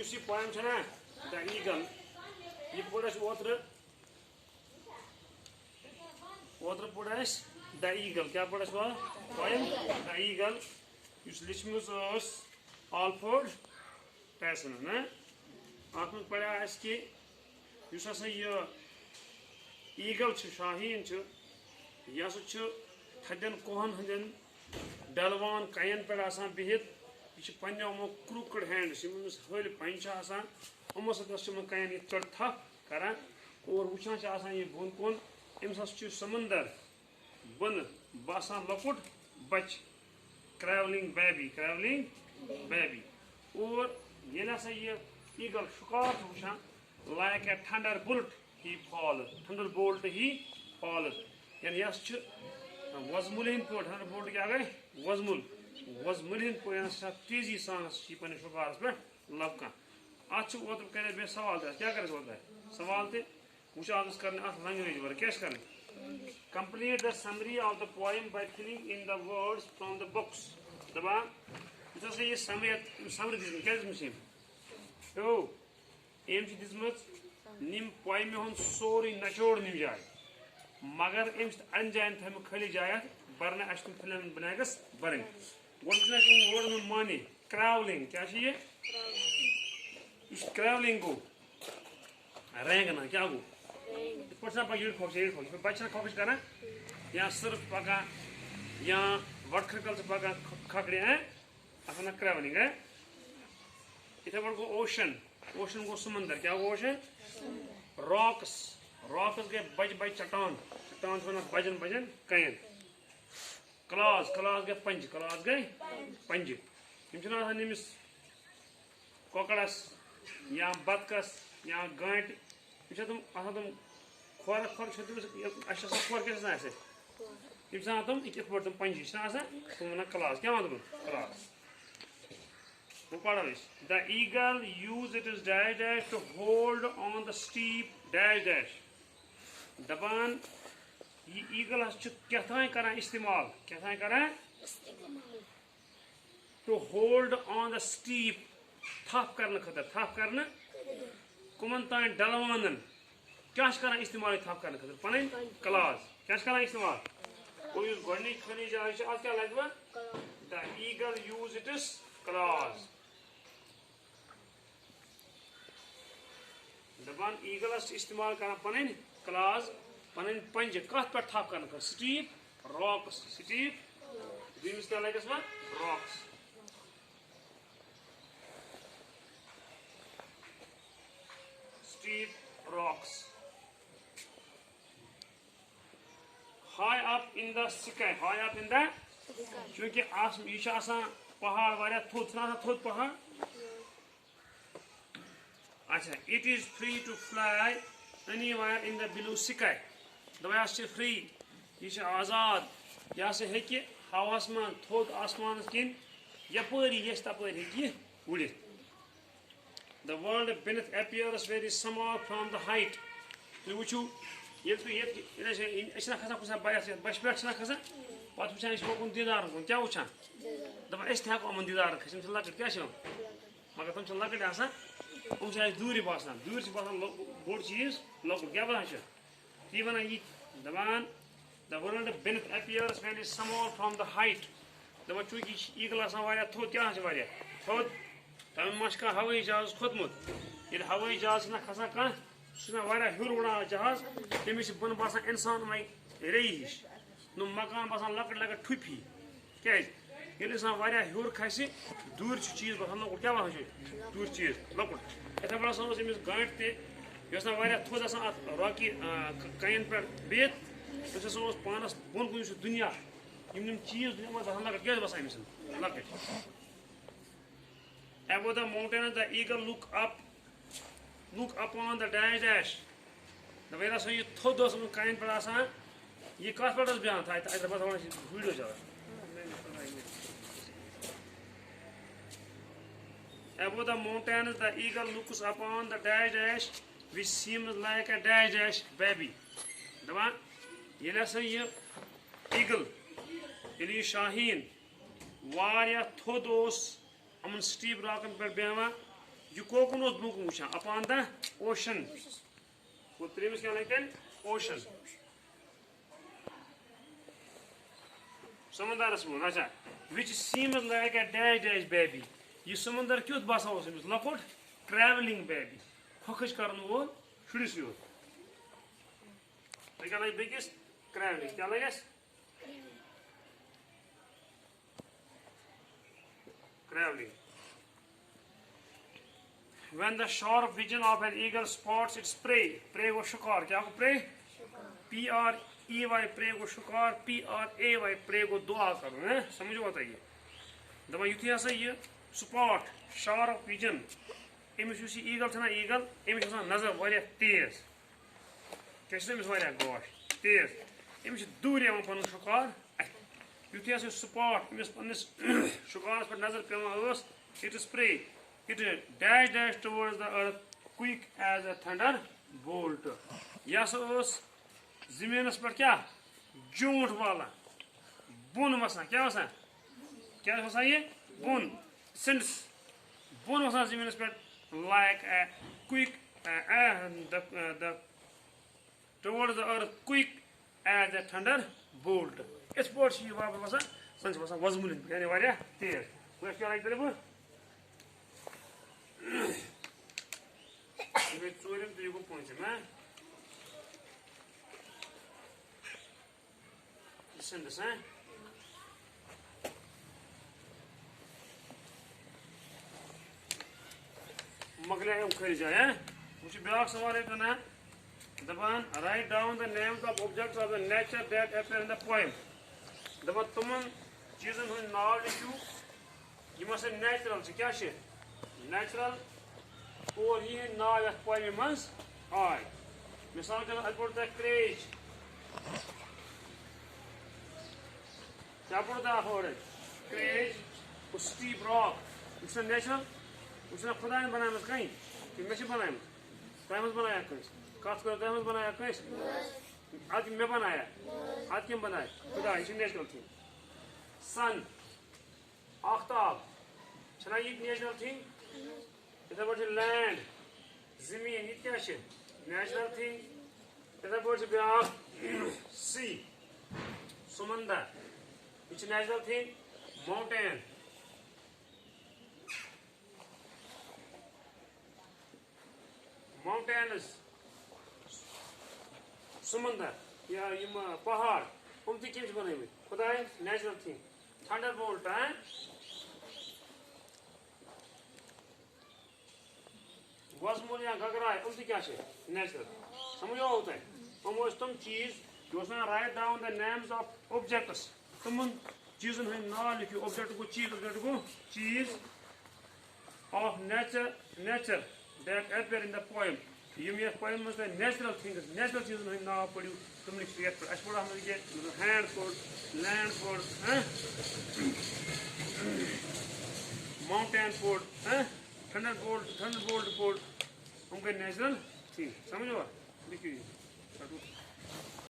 यह पोएम ना the eagle यह पोर ओत्र पोर द ईगल क्या पोर पोएम द ईगल लिखमज आल्फ्रेड टेसन ना अत मे पड़ा कि यह ईगल शाहीन यह थदन कोहन हंदन डलवान कयन पे बिहित यह पे क्रूकड हैंड्स हल पंच यमो सत कयन चढ़ थप कर और वुचान यह बोन कुन अम्स समुंदर बन बसान लकुट बच ट्रैवलिंग बेबी और ये यह ईगल शिकार वुचान like a thunderbolt he falls यानी यह वजमुल हिंद पे थंडर बोल्ट क्या गई वजमुल हिंद पे तेजी सान पे शिकारस पे लपकान अत कर सवाल क्या कर सवाल तो वो कर लैंग्वेज वर्क क्या कर complete the summary of the poem by filling in the words from the books दपान यह समरी क्या निम पोएम हूं सोरे नचोड़ निम जाए मगर अम्स अन जान थम खाली जाए बरना अस तुम फिल्म बनागस बरन वर्ड में माने क्रावलिंग क्या क्रावलिंग गो रेंगना क्या गो पे बच्चा खोज कर या सर्फ पका या वटखकल से पका खकड़े असन क्रावलिंग है इथे पे गो ओशन गो समुंदर क्या गो ओशन रॉक्स गए बज चट्टान वन बजन कयन क्लास गए पंज नमिस कोकड़स या बतकस या गांट तुम खोर खोर खोर क्या तुम इत पे तुम पंज तुम वन क्लास क्या वन क्लास वो पढ़ो the eagle use it is dash to hold on the steep dash दपान यह ईगल क्या कर इस्तेमाल to hold on the steep थप कर खतर कुमन तान डलवान क्या इस्तेमाल थप कर खतर पन क्लास क्या इस्तेमाल और गई खनी जाए क्या लगे the eagle use it is claws दपान ईगल इस्तेमाल कर पन क्लास पन पंज कत पे थप कर स्टीप रॉक्स दिमिस क्या लगे rocks steep rocks high up in the sky चूंकि यह पहाड़ वाया थोद पहाड़ अच्छा it is free to fly anywhere in the blue sky दवास फ्री यह आजाद यह हे हवास मन थोद आसमान किन यपरी ये तपरी हे उड़ित the world beneath appears very small from the height तुम वो ये खसान कुछ बस पे खसान पे वुचान होकुन दीदार क्या वुचान दपान हेको यमन दीदार खस लकट क्या मगर तुम लकट दूर बसान बोड़ चीज लकुट क्या बना ती वन यह दपान the world beneath appears very small from the height दपान चूंकि ईगल थोद क्या थोद तमें मा हवाई जहाज खोतमुत ये हवाई जहाज खसान कह सह हूर उड़ा जहाज तमिस बन बसान इंसान वही रे हिश नुम मकान बसान लकट लकट ठुपी क्या हूर खस दूर चीज बसान लकुट क्या बसान दूर चीज लकुट इथे पे अमिस गांट तस थोद रॉकी कयन पे बिहित तस पानस बोन कुन दुनिया चीज बसान लकट क्या बसान Amish लकट Above the mountain, the eagle look upon the dash. The way you thought those kind person, you can't put us beyond. I video jar. Above the mountain, the eagle looks upon the dash, which seems like a dash baby. The one, you eagle, you Shaheen, warrior Thodos. अमन steep रॉकन पे बेहवान यह कोकन बुक वुचान upon the ocean वो त्रेमिस क्या लिखन ओशन समंदरस मन अच्छा which seems like a dash dash baby यह समंदर क्युत बसा लकोट ट्रैवलिंग बेबी खोखज कर शुरिस योत क्या लगे बेकिस ट्रैवलिंग क्या लगे traveling. When the sharp vision of an eagle spots its prey, prey को शिकार क्या को prey? P-R-E-Y prey को शिकार P-R-A-Y prey को दुआ करो हैं समझो बताइए दबा युथी ऐसा ये spot sharp vision amiss युसी eagle था ना eagle एमिस युसा नजर वाले तेज कैसे एमिस वाले गोश तेज एमिस दूर है वहाँ पर शिकार युथी ऐसा spot एमिस पन्निस शिकार पर नजर Pema it is prey it dash towards the earth quick as a thunder bolt यह जमीनस पर क्या जूठ वाला बुन वसान क्या वसान ये बुन सिंस बुन वसान जमीनस पर like a quick the towards the earth quick as a thunder bolt इस पर ये वापस वसान संस वसान वजमुल यानी वारिया तेज वो क्या लाइक तेरे With tourism to you points, man. Listen, this, huh? Magla Kharija, which blocks over it na. The one write down the names of objects of the nature that appear in the poem. The one Tuman, chosen who knowledge you must say natural, natural. और ये नाव यथ poem मज आय मिसाल के तौर पर craze क्या पड़ता है क्रेज स्टीप रॉक उसने नेचुरल उसने खुदा ने बनाया मत कहीं कि मैं बनाया तमस बनाया कहीं कत कर तमस बनाया कहीं आज मैं बनाया आज किम बनाया खुदा ये नेचुरल थिंग सन आफ्ताब छना ये नेचुरल थिंग इधर बढ़ लैंड ज़मीन ये क्या है नेचुरल थिंग इधर बढ़ ब्याह सी समंदर ये नेचुरल थिंग माउंटेन माउंटेन्स समंदर या ये पहाड़ हम ती क्या बनाए हुए पता है नेचुरल थिंग थंडर बोल्ट है वजमुल या गगरा है उनसे क्या है नेचुरल समझो होता है हम तुम चीज जो write down the names of objects तुम चीजन हंद नाम लिखियो ऑब्जेक्ट को चीज of nature that appear in the poem यम ये पोएम में नेचुरल थिंग्स नेचुरल चीजन हंद नाम पढ़ियो तुम लिखियो ये अस पढ़ा हम ये hand food land food mountain food thunder bolt food उनके नेचुरल थिंग समझो लिखिए